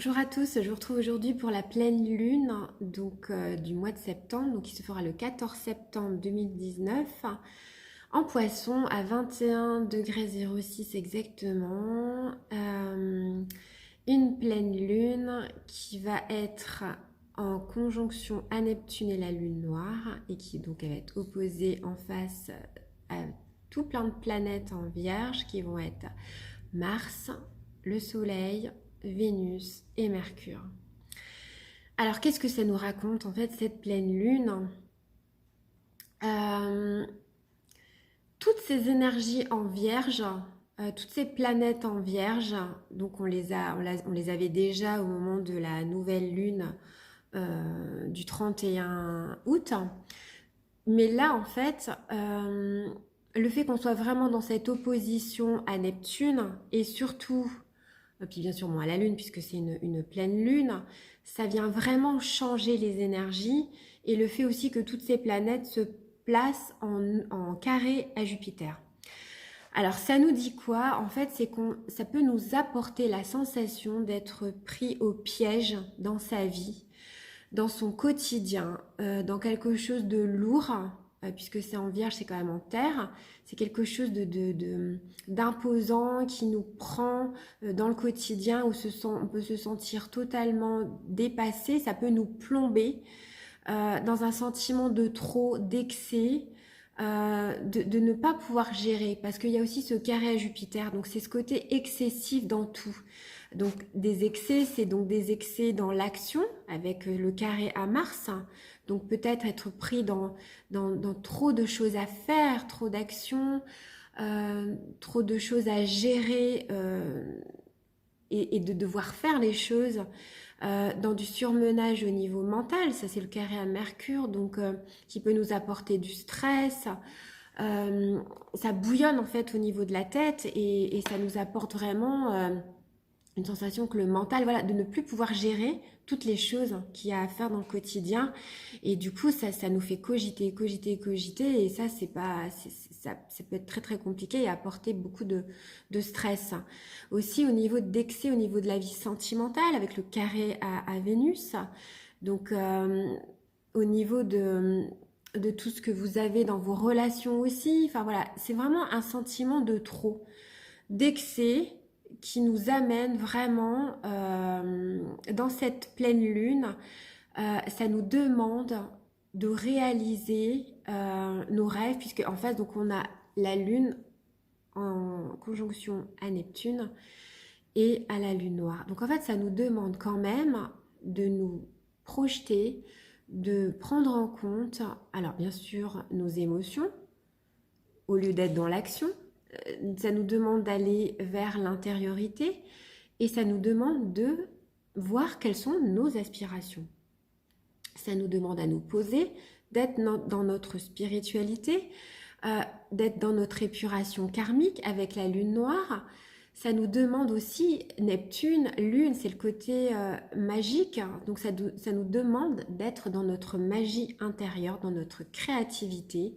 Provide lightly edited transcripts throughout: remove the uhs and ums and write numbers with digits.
Bonjour à tous, je vous retrouve aujourd'hui pour la pleine lune du mois de septembre, donc qui se fera le 14 septembre 2019 en Poisson à 21,06 exactement. Une pleine lune qui va être en conjonction à Neptune et la lune noire et qui donc elle va être opposée en face à tout plein de planètes en Vierge qui vont être Mars, le Soleil, Vénus et Mercure. Alors, qu'est-ce que ça nous raconte en fait cette pleine lune? Toutes ces énergies en Vierge, toutes ces planètes en Vierge, donc on les avait déjà au moment de la nouvelle lune du 31 août. Mais là, en fait, le fait qu'on soit vraiment dans cette opposition à Neptune et surtout puis bien sûr moins à la lune puisque c'est une pleine lune, ça vient vraiment changer les énergies et le fait aussi que toutes ces planètes se placent en carré à Jupiter. Alors ça nous dit quoi? En fait, c'est ça peut nous apporter la sensation d'être pris au piège dans sa vie, dans son quotidien, dans quelque chose de lourd, puisque c'est en Vierge, c'est quand même en terre, c'est quelque chose d'imposant qui nous prend dans le quotidien où on peut se sentir totalement dépassé, ça peut nous plomber dans un sentiment de trop, d'excès, de ne pas pouvoir gérer, parce qu'il y a aussi ce carré à Jupiter, donc c'est ce côté excessif dans tout. Donc des excès, c'est donc des excès dans l'action, avec le carré à Mars, donc peut-être être pris dans trop de choses à faire, trop d'actions, trop de choses à gérer et de devoir faire les choses dans du surmenage au niveau mental, ça c'est le carré à Mercure, donc qui peut nous apporter du stress, ça bouillonne en fait au niveau de la tête et ça nous apporte vraiment une sensation que le mental, voilà, de ne plus pouvoir gérer toutes les choses qu'il y a à faire dans le quotidien et du coup ça nous fait cogiter et ça ça peut être très très compliqué et apporter beaucoup de stress. Aussi au niveau d'excès, au niveau de la vie sentimentale avec le carré à Vénus, donc au niveau de tout ce que vous avez dans vos relations aussi, enfin voilà, c'est vraiment un sentiment de trop, d'excès qui nous amène vraiment dans cette pleine lune. Ça nous demande de réaliser nos rêves, puisque en face, donc on a la lune en conjonction à Neptune et à la lune noire. Donc en fait, ça nous demande quand même de nous projeter, de prendre en compte, alors bien sûr, nos émotions, au lieu d'être dans l'action. Ça nous demande d'aller vers l'intériorité et ça nous demande de voir quelles sont nos aspirations. Ça nous demande à nous poser, d'être dans notre spiritualité, d'être dans notre épuration karmique avec la lune noire. Ça nous demande aussi, Neptune, lune, c'est le côté magique, donc ça nous demande d'être dans notre magie intérieure, dans notre créativité.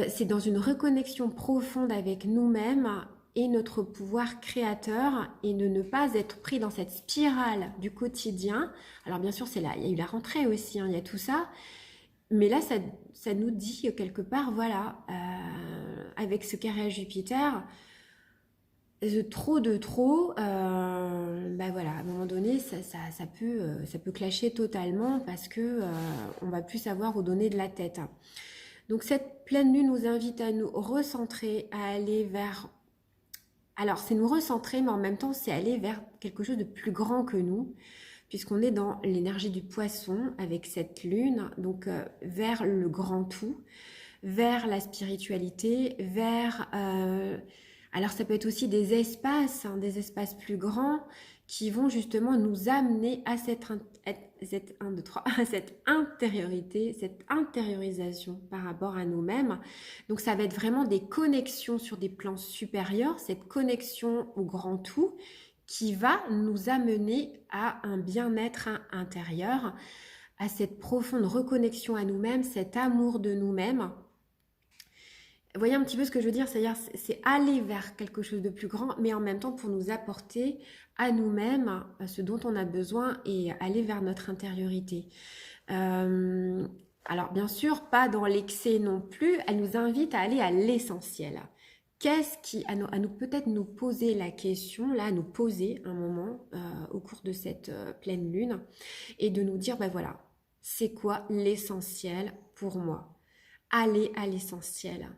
C'est dans une reconnexion profonde avec nous-mêmes et notre pouvoir créateur et de ne pas être pris dans cette spirale du quotidien. Alors bien sûr, c'est là, il y a eu la rentrée aussi, hein, il y a tout ça. Mais là, ça nous dit quelque part, voilà, avec ce carré à Jupiter, trop de trop, bah voilà, à un moment donné, ça peut clasher totalement parce que on va plus savoir où donner de la tête. Donc cette pleine lune nous invite à nous recentrer, à aller vers... Alors c'est nous recentrer, mais en même temps c'est aller vers quelque chose de plus grand que nous, puisqu'on est dans l'énergie du poisson avec cette lune, donc vers le grand tout, vers la spiritualité, vers... alors ça peut être aussi des espaces, hein, des espaces plus grands qui vont justement nous amener à cette intériorité, cette intériorisation par rapport à nous-mêmes. Donc ça va être vraiment des connexions sur des plans supérieurs, cette connexion au grand tout qui va nous amener à un bien-être intérieur, à cette profonde reconnexion à nous-mêmes, cet amour de nous-mêmes. Vous voyez un petit peu ce que je veux dire? C'est-à-dire, c'est aller vers quelque chose de plus grand, mais en même temps pour nous apporter à nous-mêmes ce dont on a besoin et aller vers notre intériorité. Euh, alors, bien sûr, pas dans l'excès non plus. Elle nous invite à aller à l'essentiel. Qu'est-ce qui, à nous peut-être nous poser la question, là, à nous poser un moment au cours de cette pleine lune et de nous dire, ben voilà, c'est quoi l'essentiel pour moi? Aller à l'essentiel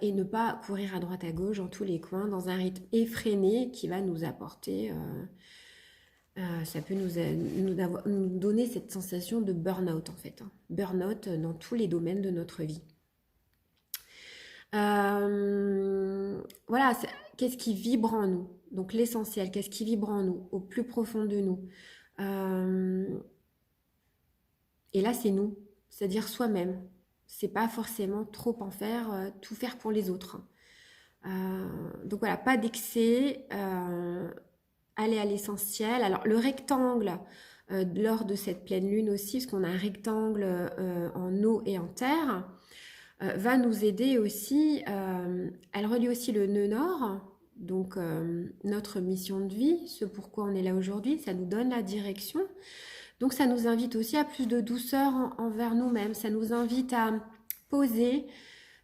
et ne pas courir à droite à gauche dans tous les coins dans un rythme effréné qui va nous apporter, ça peut nous donner cette sensation de burn-out en fait, hein. Burn-out dans tous les domaines de notre vie. Voilà, qu'est-ce qui vibre en nous? Donc l'essentiel, qu'est-ce qui vibre en nous, au plus profond de nous? Euh, et là, c'est nous, c'est-à-dire soi-même. C'est pas forcément trop en faire, tout faire pour les autres. Donc voilà, pas d'excès, aller à l'essentiel. Alors le rectangle, lors de cette pleine lune aussi, parce qu'on a un rectangle en eau et en terre, va nous aider aussi. Elle relie aussi le nœud nord, donc notre mission de vie, ce pourquoi on est là aujourd'hui, ça nous donne la direction. Donc ça nous invite aussi à plus de douceur envers nous-mêmes, ça nous invite à poser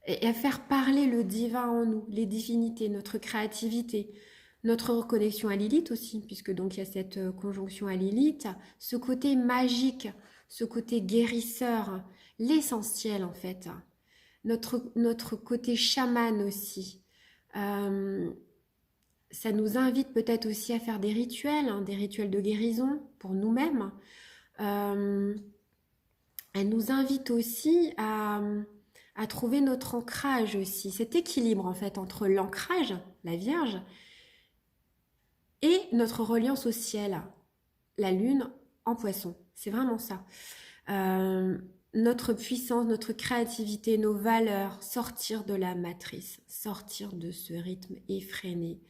et à faire parler le divin en nous, les divinités, notre créativité, notre reconnexion à Lilith aussi, puisque donc il y a cette conjonction à Lilith, ce côté magique, ce côté guérisseur, l'essentiel en fait, notre côté chaman aussi. Ça nous invite peut-être aussi à faire des rituels, hein, des rituels de guérison pour nous-mêmes. Elle nous invite aussi à trouver notre ancrage aussi, cet équilibre en fait entre l'ancrage, la Vierge, et notre reliance au ciel, la Lune en Poisson. C'est vraiment ça. Notre puissance, notre créativité, nos valeurs, sortir de la matrice, sortir de ce rythme effréné,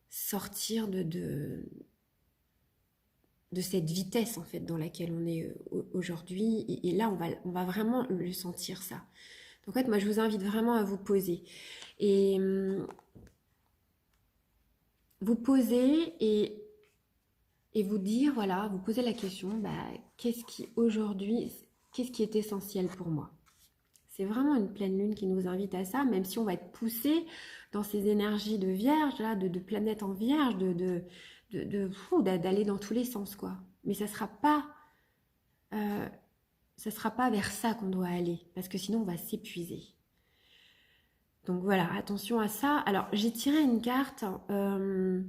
sortir de cette vitesse en fait dans laquelle on est aujourd'hui. Et là, on va vraiment le sentir ça. Donc en fait, moi, je vous invite vraiment à vous poser. Et vous poser et vous dire, voilà, vous posez la question, bah, qu'est-ce qui aujourd'hui, qu'est-ce qui est essentiel pour moi? C'est vraiment une pleine lune qui nous invite à ça, même si on va être poussé dans ces énergies de vierge, là, de planète en vierge, d'aller dans tous les sens, quoi. Mais ça sera pas vers ça qu'on doit aller, parce que sinon on va s'épuiser. Donc voilà, attention à ça. Alors j'ai tiré une carte de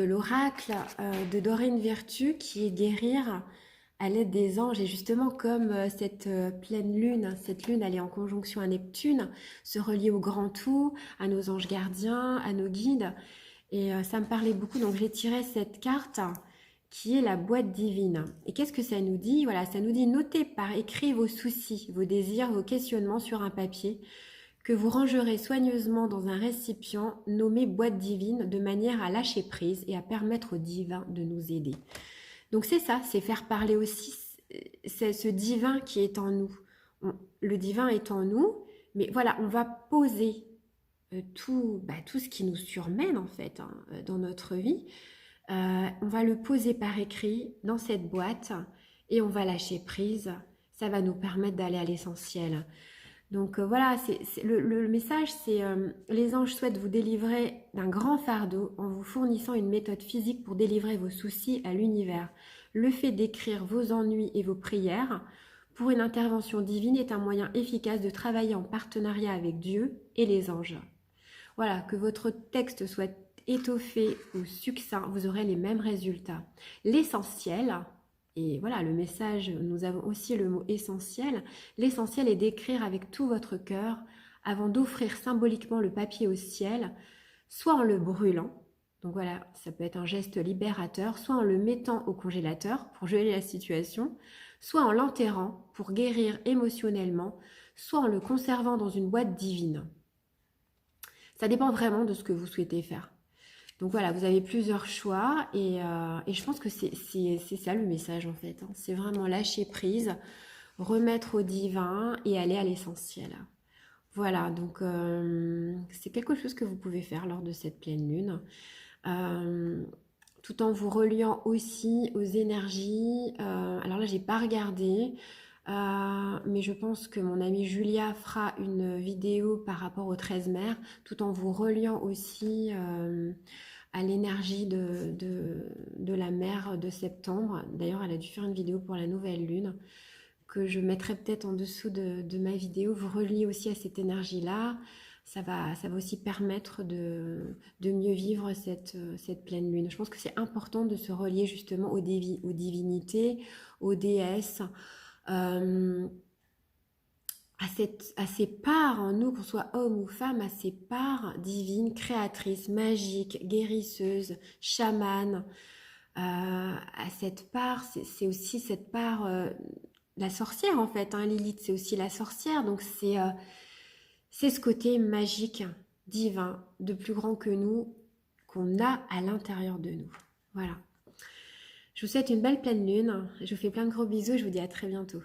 l'oracle de Dorine Virtue qui est guérir à l'aide des anges. Et justement comme cette pleine lune, cette lune elle est en conjonction à Neptune, se relier au grand tout, à nos anges gardiens, à nos guides. Et ça me parlait beaucoup, donc j'ai tiré cette carte qui est la boîte divine. Et qu'est-ce que ça nous dit? Voilà, ça nous dit notez par écrit vos soucis, vos désirs, vos questionnements sur un papier que vous rangerez soigneusement dans un récipient nommé boîte divine de manière à lâcher prise et à permettre au divin de nous aider. Donc c'est ça, c'est faire parler aussi c'est ce divin qui est en nous. Le divin est en nous, mais voilà, on va poser tout ce qui nous surmène en fait hein, dans notre vie. On va le poser par écrit dans cette boîte et on va lâcher prise. Ça va nous permettre d'aller à l'essentiel. Donc voilà, le message, c'est les anges souhaitent vous délivrer d'un grand fardeau en vous fournissant une méthode physique pour délivrer vos soucis à l'univers. Le fait d'écrire vos ennuis et vos prières pour une intervention divine est un moyen efficace de travailler en partenariat avec Dieu et les anges. Voilà, que votre texte soit étoffé ou succinct, vous aurez les mêmes résultats. L'essentiel, et voilà le message, nous avons aussi le mot essentiel, l'essentiel est d'écrire avec tout votre cœur avant d'offrir symboliquement le papier au ciel, soit en le brûlant, donc voilà, ça peut être un geste libérateur, soit en le mettant au congélateur pour geler la situation, soit en l'enterrant pour guérir émotionnellement, soit en le conservant dans une boîte divine. Ça dépend vraiment de ce que vous souhaitez faire. Donc voilà, vous avez plusieurs choix et je pense que c'est ça le message en fait. Hein. C'est vraiment lâcher prise, remettre au divin et aller à l'essentiel. Voilà, donc c'est quelque chose que vous pouvez faire lors de cette pleine lune, euh, tout en vous reliant aussi aux énergies. Alors là, j'ai pas regardé, mais je pense que mon amie Julia fera une vidéo par rapport aux 13 mers, tout en vous reliant aussi à l'énergie de la mer de septembre. D'ailleurs, elle a dû faire une vidéo pour la nouvelle lune que je mettrai peut-être en dessous de ma vidéo. Vous reliez aussi à cette énergie-là. Ça va aussi permettre de mieux vivre cette pleine lune. Je pense que c'est important de se relier justement aux divinités, aux déesses, euh, à ces parts en nous, qu'on soit homme ou femme, à ces parts divines, créatrices, magiques, guérisseuses, chamanes, à cette part, c'est aussi cette part, la sorcière en fait, hein, Lilith, c'est aussi la sorcière, donc c'est ce côté magique, divin, de plus grand que nous, qu'on a à l'intérieur de nous. Voilà. Je vous souhaite une belle pleine lune, je vous fais plein de gros bisous, je vous dis à très bientôt.